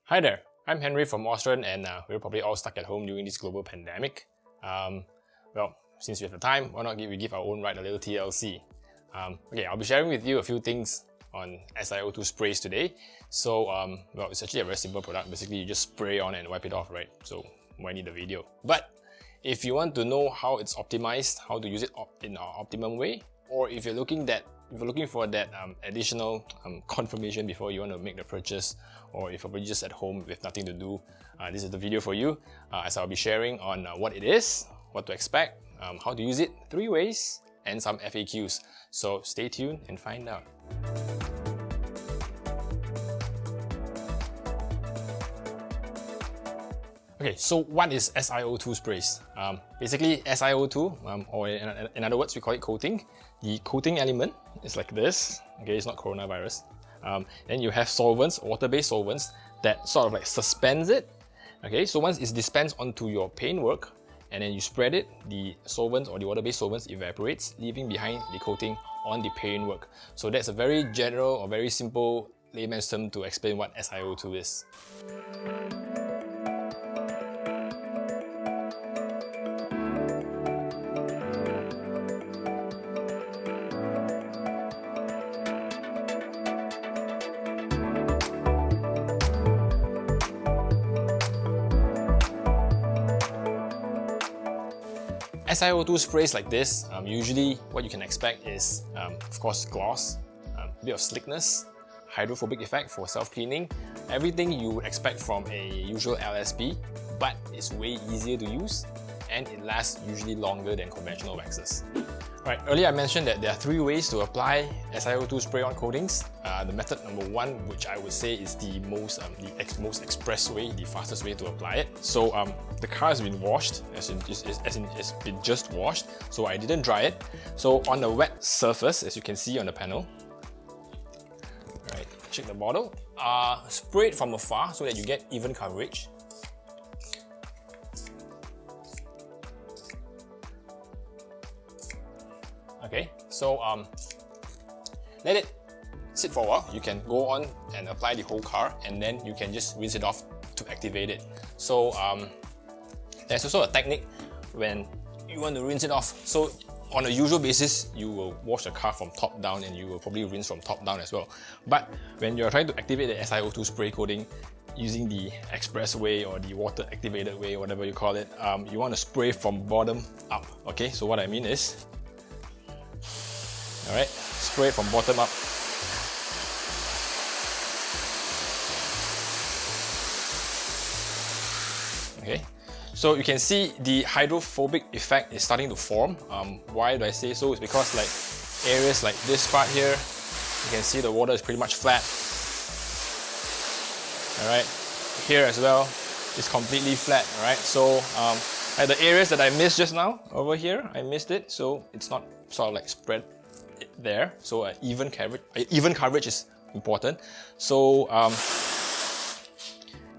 Hi there, I'm Henry from OSREN, and we're probably all stuck at home during this global pandemic. Well, since we have the time, why not we give our own right a little TLC. Okay, I'll be sharing with you a few things on Sio2 sprays today. So, well, it's actually a very simple product. Basically, you just spray on and wipe it off, right? So, why need the video? But if you want to know how it's optimized, how to use it in an optimum way, or if you're looking for that additional confirmation before you want to make the purchase, or if you're just at home with nothing to do, this is the video for you, as I'll be sharing on what it is, what to expect, how to use it, 3 ways, and some FAQs. So stay tuned and find out. Okay, so what is Sio2 sprays? Basically, Sio2, or in other words, we call it coating. The coating element is like this. Okay, it's not coronavirus. Then you have solvents, water-based solvents, that sort of like suspends it. Okay, so once it's dispensed onto your paintwork, and then you spread it, the solvents or the water-based solvents evaporates, leaving behind the coating on the paintwork. So that's a very general or very simple layman's term to explain what Sio2 is. Sio2 sprays like this, usually what you can expect is, of course, gloss, a bit of slickness, hydrophobic effect for self-cleaning, everything you would expect from a usual LSP, but it's way easier to use and it lasts usually longer than conventional waxes. Right, earlier I mentioned that there are 3 ways to apply Sio2 spray-on coatings. The method number 1, which I would say is the most express way, the fastest way to apply it. So the car has been washed, as in it's been just washed, so I didn't dry it. So on the wet surface, as you can see on the panel, right, check the bottle, spray it from afar so that you get even coverage. Okay, so let it sit for a while. You can go on and apply the whole car, and then you can just rinse it off to activate it. So there's also a technique when you want to rinse it off. So on a usual basis, you will wash the car from top down, and you will probably rinse from top down as well. But when you're trying to activate the Sio2 spray coating using the expressway or the water activated way, whatever you call it, you want to spray from bottom up. Okay, so what I mean is, alright, spray it from bottom up. Okay, so you can see the hydrophobic effect is starting to form. Why do I say so? It's because like areas like this part here, you can see the water is pretty much flat. Alright, here as well, it's completely flat. Alright, so like the areas that I missed just now, over here, I missed it, so it's not sort of like spread there. So even coverage is important. So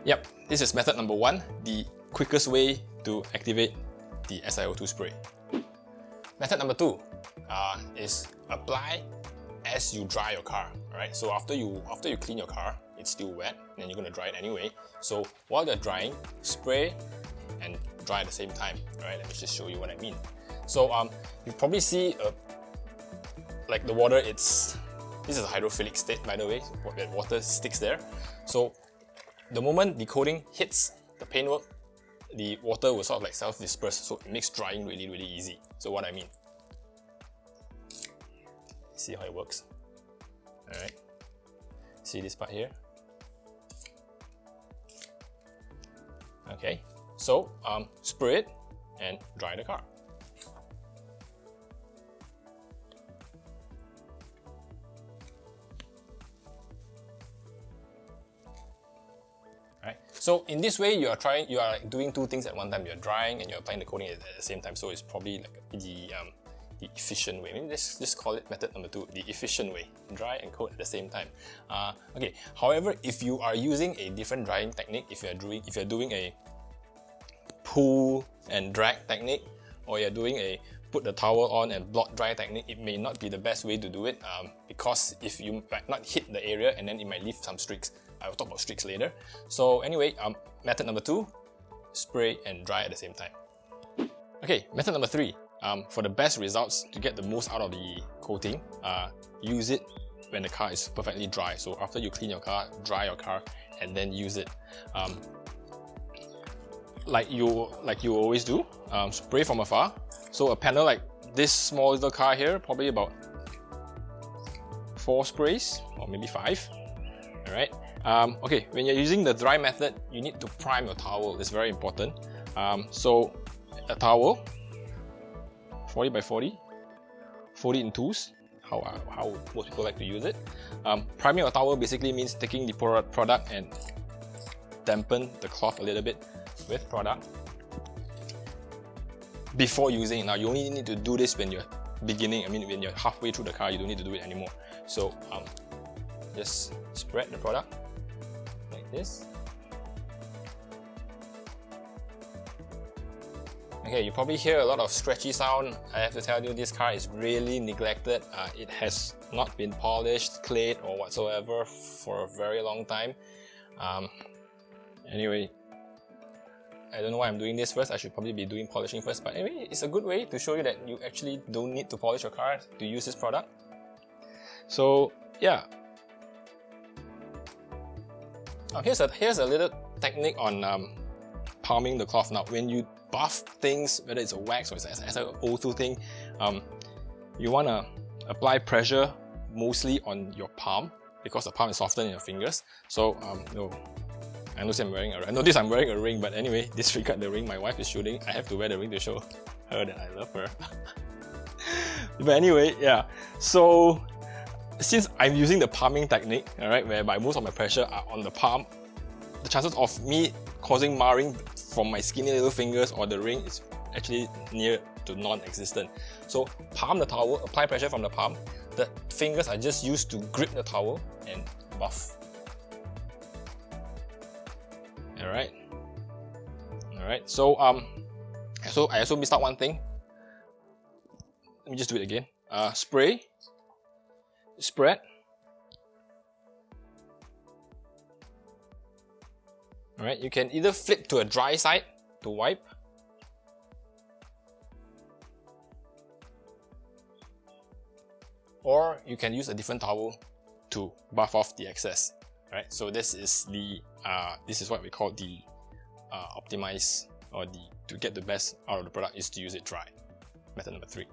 yep, this is method number 1, the quickest way to activate the Sio2 spray. Method number 2 is apply as you dry your car. Alright, so after you clean your car, it's still wet, and you're gonna dry it anyway. So while you're drying, spray and dry at the same time. Alright, let me just show you what I mean. So you probably see like the water, this is a hydrophilic state, by the way, that water sticks there. So the moment the coating hits the paintwork, the water will sort of like self-disperse, so it makes drying really, really easy. So what I mean, see how it works. Alright, see this part here? Okay, so spray it and dry the car. Right. So in this way, you are like doing 2 things at one time. You're drying and you're applying the coating at the same time. So it's probably like the efficient way. Maybe let's just call it method number 2, the efficient way. Dry and coat at the same time. Okay. However, if you are using a different drying technique, if you're doing a pull and drag technique, or you're doing a put the towel on and blot dry technique, it may not be the best way to do it, because if you might not hit the area and then it might leave some streaks. I'll talk about streaks later. So anyway, method number 2, spray and dry at the same time. Okay, method number 3, for the best results, to get the most out of the coating, use it when the car is perfectly dry. So after you clean your car, dry your car, and then use it. Like you always do, spray from afar. So a panel like this small little car here, probably about 4 sprays or maybe 5. All right. Okay, when you're using the dry method, you need to prime your towel. It's very important. So a towel, 40 by 40, fold it in 2s. How most people like to use it. Priming your towel basically means taking the product and dampen the cloth a little bit with product before using it. Now you only need to do this when you're beginning. I mean, when you're halfway through the car, you don't need to do it anymore. So just spread the product like this. Okay, you probably hear a lot of scratchy sound. I have to tell you, this car is really neglected. It has not been polished, clayed or whatsoever for a very long time. Anyway, I don't know why I'm doing this first. I should probably be doing polishing first, but anyway, it's a good way to show you that you actually don't need to polish your car to use this product. So yeah, here's a little technique on palming the cloth. Now when you buff things, whether it's a wax or it's an Sio2 thing, you want to apply pressure mostly on your palm because the palm is softer than your fingers. So I notice I'm wearing a ring, but anyway, disregard the ring my wife is shooting. I have to wear the ring to show her that I love her. But anyway, yeah, so since I'm using the palming technique, alright, whereby most of my pressure are on the palm, the chances of me causing marring from my skinny little fingers or the ring is actually near to non-existent. So palm the towel, apply pressure from the palm. The fingers are just used to grip the towel and buff. Alright. So I also missed out one thing. Let me just do it again. Spray, spread. Alright, you can either flip to a dry side to wipe, or you can use a different towel to buff off the excess. Right, so this is what we call the optimize, or to get the best out of the product is to use it dry. Method number 3.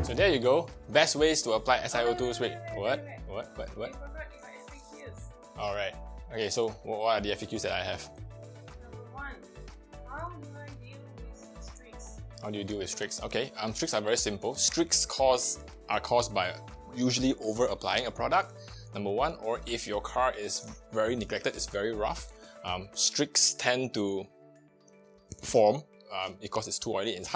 So there you go. Best ways to apply Sio2s. Wait, what? Alright. Okay, so what are the FAQs that I have? Number 1. How do I deal with streaks? How do you deal with streaks? Okay, streaks are very simple. Streaks are caused by usually over applying a product, number 1, or if your car is very neglected, it's very rough. Streaks tend to form because it's too oily and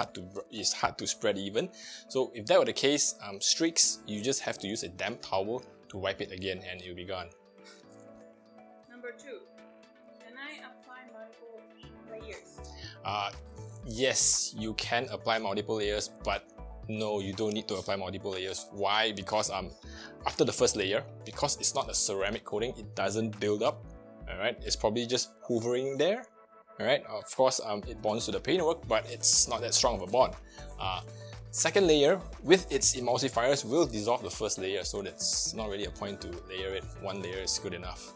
it's hard to spread even. So if that were the case, streaks, you just have to use a damp towel to wipe it again and it'll be gone. Number 2. Can I apply multiple layers? Yes, you can apply multiple layers, but no, you don't need to apply multiple layers. Why? Because after the first layer, because it's not a ceramic coating, it doesn't build up. Alright, it's probably just hovering there. Alright, of course, it bonds to the paintwork, but it's not that strong of a bond. Second layer, with its emulsifiers, will dissolve the first layer, so that's not really a point to layer it. One layer is good enough.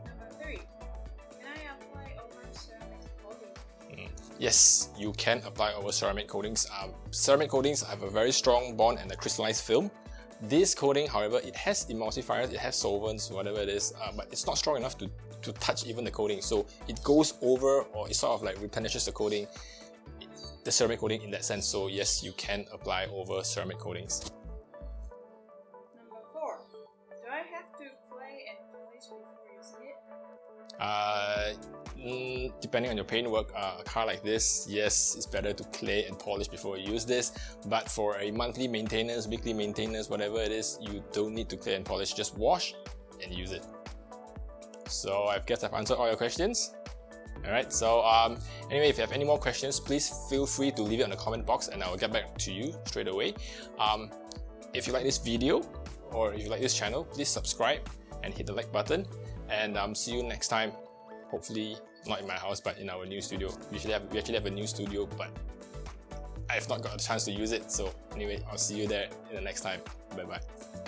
Number 3. Can I apply over ceramic coating? Yes, you can apply over ceramic coatings. Ceramic coatings have a very strong bond and a crystallized film. This coating, however, it has emulsifiers, it has solvents, whatever it is, but it's not strong enough to touch even the coating. So it goes over, or it sort of like replenishes the coating, the ceramic coating in that sense. So yes, you can apply over ceramic coatings. Number 4. Do I have to clay and polish before using it? Depending on your paintwork, a car like this, yes, it's better to clay and polish before you use this. But for a monthly maintenance, weekly maintenance, whatever it is, you don't need to clay and polish. Just wash and use it. So I guess I've answered all your questions. Alright, so anyway, if you have any more questions, please feel free to leave it in the comment box and I will get back to you straight away. If you like this video or if you like this channel, please subscribe and hit the like button, and see you next time. Hopefully not in my house, but in our new studio. We actually have a new studio, but I've not got a chance to use it. So anyway, I'll see you there in the next time. Bye bye.